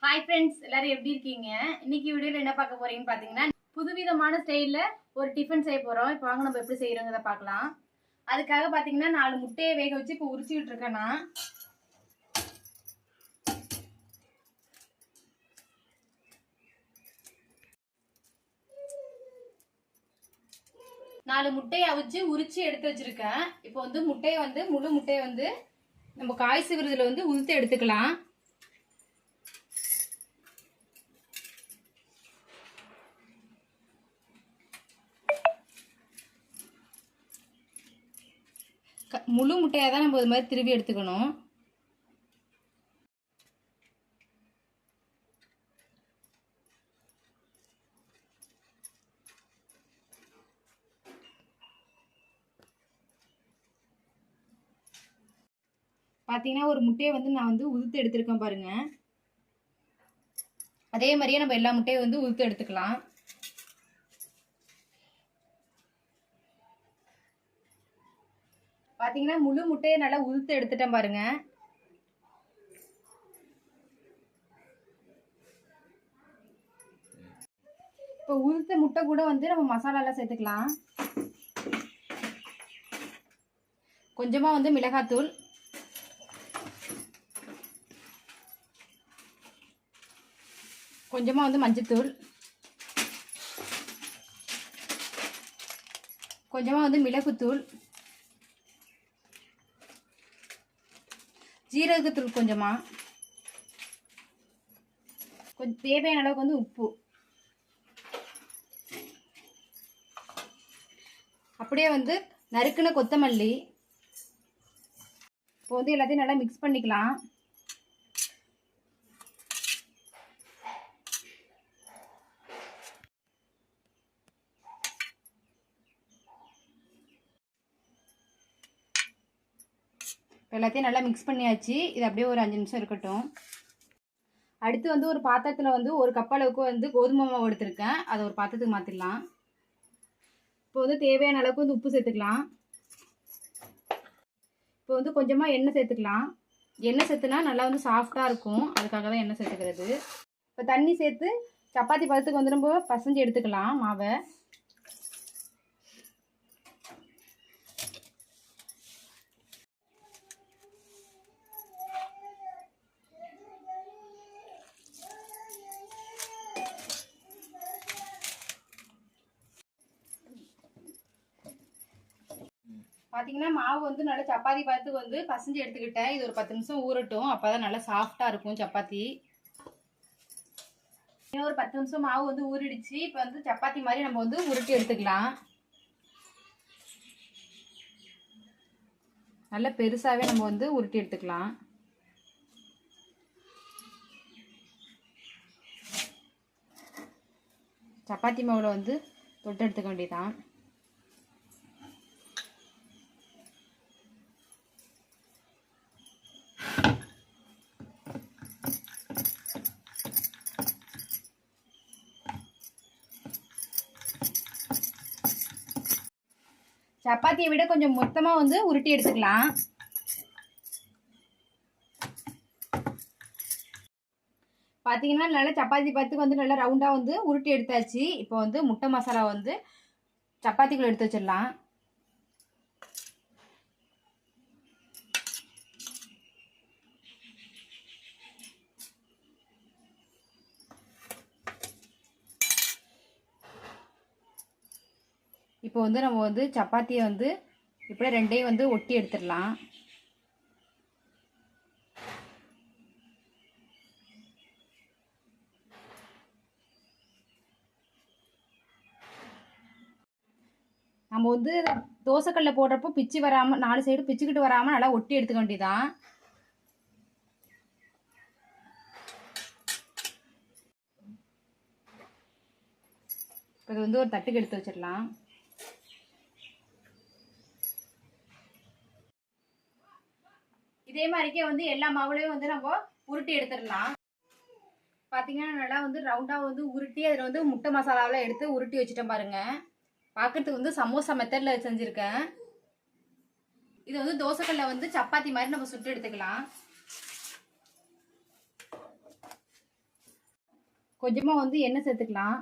Hi friends, எல்லாரும் எப்படி இருக்கீங்க? இன்னைக்கு வீடியோல என்ன பார்க்க போறீங்கன்னு பாத்தீங்கன்னா, புதுவிதமான ஸ்டைல்ல ஒரு டிஃபன் செய்ய போறோம். இப்போ வாங்க நம்ம எப்படி செய்யறோங்கிறத பார்க்கலாம். அதுக்காக பாத்தீங்கன்னா 4 முட்டையை வேக வச்சு இப்போ உரிச்சிட்டு இருக்கேன் நான். நாலு முட்டையை அவிச்சு உரிச்சு எடுத்து வச்சிருக்கேன். இப்போ வந்து முட்டையை வந்து முழு முட்டையை வந்து நம்ம காய் சிவறதுல வந்து உதுத்து எடுத்துக்கலாம். முழு முட்டையாக தான் நம்ம இது மாதிரி திருவி எடுத்துக்கணும். பார்த்தீங்கன்னா ஒரு முட்டையை வந்து நான் வந்து உதுத்து எடுத்துருக்கேன் பாருங்க. அதே மாதிரியே நம்ம எல்லா முட்டையும் வந்து உதுத்து எடுத்துக்கலாம். பார்த்தீங்கன்னா முழு முட்டையை நல்லா உதுத்து எடுத்துட்டேன் பாருங்க. இப்போ உதுத்த முட்டை கூட வந்து நம்ம மசாலாலாம் சேர்த்துக்கலாம். கொஞ்சமாக வந்து மிளகாத்தூள், கொஞ்சமாக வந்து மஞ்சத்தூள், கொஞ்சமாக வந்து மிளகுத்தூள், ஜீரகத்தூள் கொஞ்சமாக, கொஞ்சம் தேவையான அளவுக்கு வந்து உப்பு, அப்படியே வந்து நறுக்குன கொத்தமல்லி. இப்போ வந்து எல்லாத்தையும் நல்லா மிக்ஸ் பண்ணிக்கலாம். எல்லாத்தையும் நல்லா மிக்ஸ் பண்ணியாச்சு. இது அப்படியே ஒரு 5 நிமிஷம் இருக்கட்டும். அடுத்து வந்து ஒரு பாத்திரத்தில் வந்து ஒரு கப் அளவுக்கு வந்து கோதுமை மாவு எடுத்திருக்கேன். அதை ஒரு பாத்திரத்துக்கு மாற்றிடலாம். இப்போ வந்து தேவையான அளவுக்கு வந்து உப்பு சேர்த்துக்கலாம். இப்போ வந்து கொஞ்சமாக எண்ணெய் சேர்த்துக்கலாம். எண்ணெய் சேர்த்துனா நல்லா வந்து சாஃப்டாக இருக்கும், அதுக்காக தான் எண்ணெய் சேர்த்துக்கிறது. இப்போ தண்ணி சேர்த்து சப்பாத்தி பதத்துக்கு வந்து நம்ம பசஞ்சு எடுத்துக்கலாம் மாவை. பார்த்தீங்கன்னா மாவு வந்து நல்லா சப்பாத்தி பதத்துக்கு வந்து பசஞ்சு எடுத்துக்கிட்டேன். இது ஒரு 10 நிமிஷம் ஊறட்டும், அப்போ தான் நல்லா சாஃப்டாக இருக்கும் சப்பாத்தி. இன்னும் ஒரு 10 நிமிஷம் மாவு வந்து ஊறிடுச்சு. இப்போ வந்து சப்பாத்தி மாதிரி நம்ம வந்து உருட்டி எடுத்துக்கலாம். நல்லா பெருசாகவே நம்ம வந்து உருட்டி எடுத்துக்கலாம். சப்பாத்தி மாவில் வந்து தொட்டு எடுத்துக்க வேண்டியதான். சப்பாத்தியை விட கொஞ்சம் மொத்தமாக வந்து உருட்டி எடுத்துக்கலாம். பார்த்தீங்கன்னா நல்லா சப்பாத்தி பத்துக்கு வந்து நல்லா ரவுண்டாக வந்து உருட்டி எடுத்தாச்சு. இப்போ வந்து முட்டை மசாலா வந்து சப்பாத்திக்குள்ள எடுத்து வச்சிடலாம். இப்போ வந்து நம்ம வந்து சப்பாத்தியை வந்து இப்படியே ரெண்டையும் வந்து ஒட்டி எடுத்துடலாம். நம்ம வந்து தோசைக்கல்ல போடுறப்போ பிச்சு வராமல் 4 சைடு பிச்சுக்கிட்டு வராமல் நல்லா ஒட்டி எடுத்துக்க வேண்டியதான். இது வந்து ஒரு தட்டுக்கு எடுத்து வச்சிடலாம். இதே மாதிரிக்கே வந்து எல்லா மாவுலையும் வந்து நம்ம உருட்டி எடுத்துடலாம். பார்த்தீங்கன்னா நல்லா வந்து ரவுண்டாக வந்து உருட்டி அதில் வந்து முட்டை மசாலாவில் எடுத்து உருட்டி வச்சுட்டேன் பாருங்க. பார்க்கறதுக்கு வந்து சமோசா மெத்தடில் செஞ்சுருக்கேன். இது வந்து தோசைக்கல்ல வந்து சப்பாத்தி மாதிரி நம்ம சுட்டு எடுத்துக்கலாம். கொஞ்சமா வந்து எண்ணெய் சேர்த்துக்கலாம்.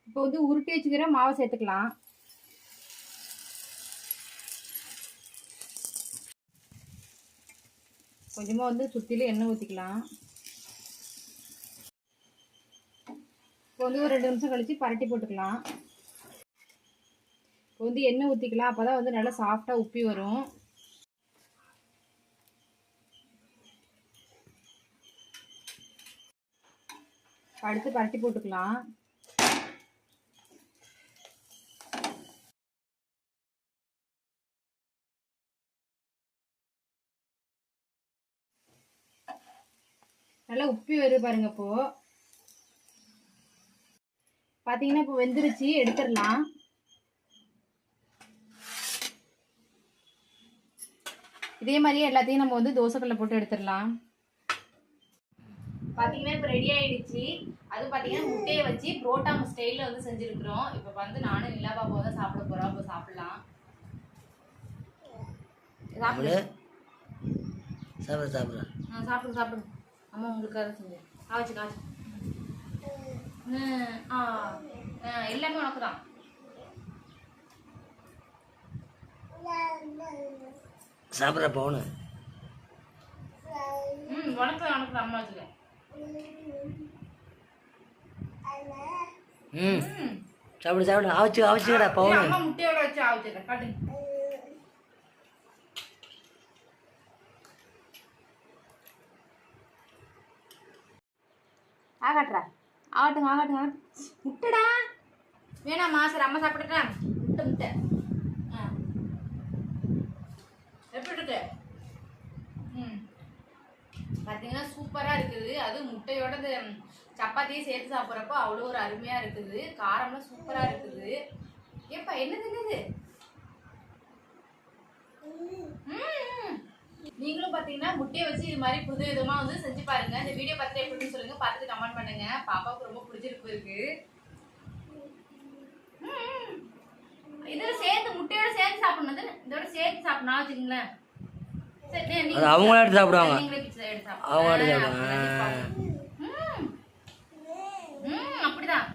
இப்போ வந்து உருட்டி வச்சுக்கிற மாவை சேர்த்துக்கலாம். கொஞ்சமா வந்து சுத்திலும் எண்ணெய் ஊற்றிக்கலாம். இப்போ வந்து ஒரு 2 நிமிஷம் கழிச்சு பரட்டி போட்டுக்கலாம். இப்போ வந்து எண்ணெய் ஊற்றிக்கலாம். அப்போ தான் வந்து நல்லா சாஃப்டாக உப்பி வரும். அடுத்து பரட்டி போட்டுக்கலாம். நல்லா உப்பி வருது பாருங்க. இப்போ பார்த்தீங்கன்னா இப்போ வெந்துருச்சு, எடுத்துடலாம். இதே மாதிரியே எல்லாத்தையும் நம்ம வந்து தோசைக்கல்ல போட்டு எடுத்துடலாம். பார்த்தீங்கன்னா இப்போ ரெடி ஆயிடுச்சு. அது பார்த்தீங்கன்னா முட்டையை வச்சு புரோட்டா ஸ்டைலில் வந்து செஞ்சுருக்குறோம். இப்போ வந்து நானும் நிலா பாப்பாவை தான் சாப்பிட போகிறோம். இப்போ சாப்பிடலாம். சாப்பிடு சாப்பிடு சாப்பிடு சாப்பிடு சாப்பிடு. அம்மா உங்களுக்கு அதை செஞ்சு காய்ச்சி காய்ச்சி. எல்லாமே உனக்கு தான். சாப்பிட்ற போன உனக்கு உனக்கு அம்மா வச்சுக்க. சாப்பிடு சாப்பிடு. ஆவச்சுக்கடா போன. அம்மா முட்டையோட வச்சு ஆவச்சுக்க. காட்டு. ஆகட்டுறா. ஆகட்டும் ஆகட்டும் ஆகட்டும். முட்டைடா வேணாம்மா. சரி அம்மா சாப்பிட்டுட்டேன். முட்டை முட்டை எப்படி இருக்கு? பார்த்தீங்கன்னா சூப்பராக இருக்குது. அது முட்டையோட சப்பாத்தியை சேர்த்து சாப்பிட்றப்போ அவ்வளோ ஒரு அருமையாக இருக்குது. காரம்லாம் சூப்பராக இருக்குது. ஏப்பா என்னது என்னது? நீங்களும் பார்த்தீங்கன்னா முட்டையை வச்சு இது மாதிரி புது விதமாக வந்து செஞ்சு பாருங்க. இந்த வீடியோ பார்த்துட்டு எப்படின்னு சொல்லுங்க. பார்த்துட்டு கமெண்ட் பண்ணுங்க. பாப்பாவுக்கு ரொம்ப பிடிச்சிருக்கு இருக்கு. இதோட சேர்த்து முட்டையோட சேர்த்து சாப்பிடணும். இதோட சேர்த்து சாப்பிடணும் வச்சுக்கோங்களேன். அவங்க எடுத்து சாப்பிடுவாங்க. அவங்க எடுத்து சாப்பிடுவாங்க. அப்படிதான்.